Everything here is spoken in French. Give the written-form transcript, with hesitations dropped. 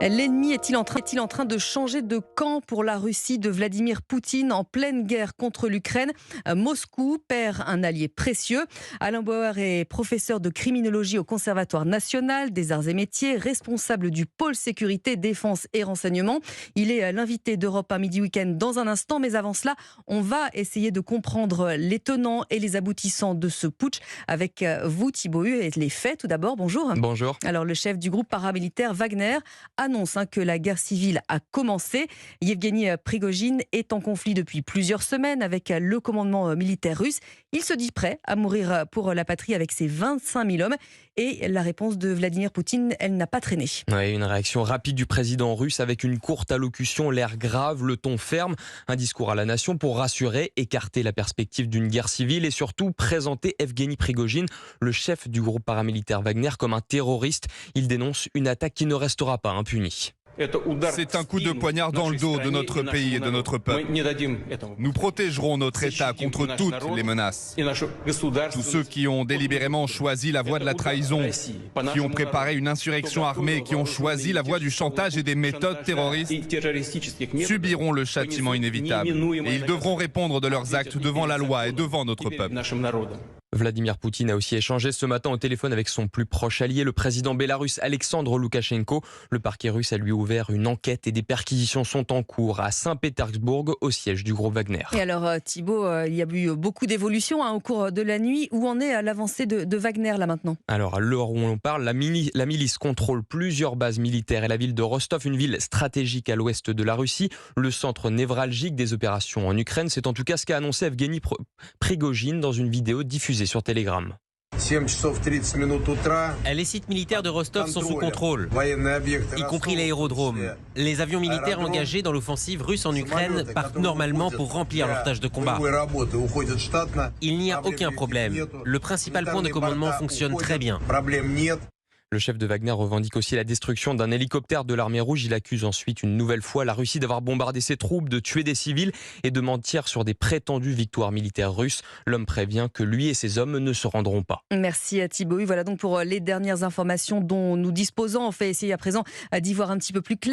L'ennemi est-il en train de changer de camp pour la Russie de Vladimir Poutine en pleine guerre contre l'Ukraine? Moscou perd un allié précieux. Alain Bauer est professeur de criminologie au Conservatoire national des arts et métiers, responsable du pôle sécurité, défense et renseignement. Il est l'invité d'Europe 1 Midi Week-end dans un instant, mais avant cela, on va essayer de comprendre les tenants et les aboutissants de ce putsch avec vous, Thibaut Hu, et les faits. Tout d'abord, bonjour. Bonjour. Alors, le chef du groupe paramilitaire Wagner annonce que la guerre civile a commencé. Yevgeny Prigojine est en conflit depuis plusieurs semaines avec le commandement militaire russe. Il se dit prêt à mourir pour la patrie avec ses 25 000 hommes. Et la réponse de Vladimir Poutine, elle n'a pas traîné. Ouais, une réaction rapide du président russe avec une courte allocution, l'air grave, le ton ferme. Un discours à la nation pour rassurer, écarter la perspective d'une guerre civile et surtout présenter Yevgeny Prigojine, le chef du groupe paramilitaire Wagner, comme un terroriste. Il dénonce une attaque qui ne restera pas impunie. C'est un coup de poignard dans le dos de notre pays et de notre peuple. Nous protégerons notre État contre toutes les menaces. Tous ceux qui ont délibérément choisi la voie de la trahison, qui ont préparé une insurrection armée, qui ont choisi la voie du chantage et des méthodes terroristes, subiront le châtiment inévitable. Et ils devront répondre de leurs actes devant la loi et devant notre peuple. Vladimir Poutine a aussi échangé ce matin au téléphone avec son plus proche allié, le président bélarusse Alexandre Loukachenko. Le parquet russe a lui ouvert une enquête et des perquisitions sont en cours à Saint-Pétersbourg, au siège du groupe Wagner. Et alors Thibaut, il y a eu beaucoup d'évolutions au cours de la nuit. Où en est l'avancée de Wagner là maintenant? Alors à l'heure où on parle, la milice contrôle plusieurs bases militaires et la ville de Rostov, une ville stratégique à l'ouest de la Russie, le centre névralgique des opérations en Ukraine. C'est en tout cas ce qu'a annoncé Yevgeny Prigojine dans une vidéo diffusée sur Telegram. Les sites militaires de Rostov sont sous contrôle, y compris l'aérodrome. Les avions militaires engagés dans l'offensive russe en Ukraine partent normalement pour remplir leur tâche de combat. Il n'y a aucun problème. Le principal point de commandement fonctionne très bien. Le chef de Wagner revendique aussi la destruction d'un hélicoptère de l'armée rouge. Il accuse ensuite une nouvelle fois la Russie d'avoir bombardé ses troupes, de tuer des civils et de mentir sur des prétendues victoires militaires russes. L'homme prévient que lui et ses hommes ne se rendront pas. Merci à Thibaut. Voilà donc pour les dernières informations dont nous disposons. On fait essayer à présent d'y voir un petit peu plus clair.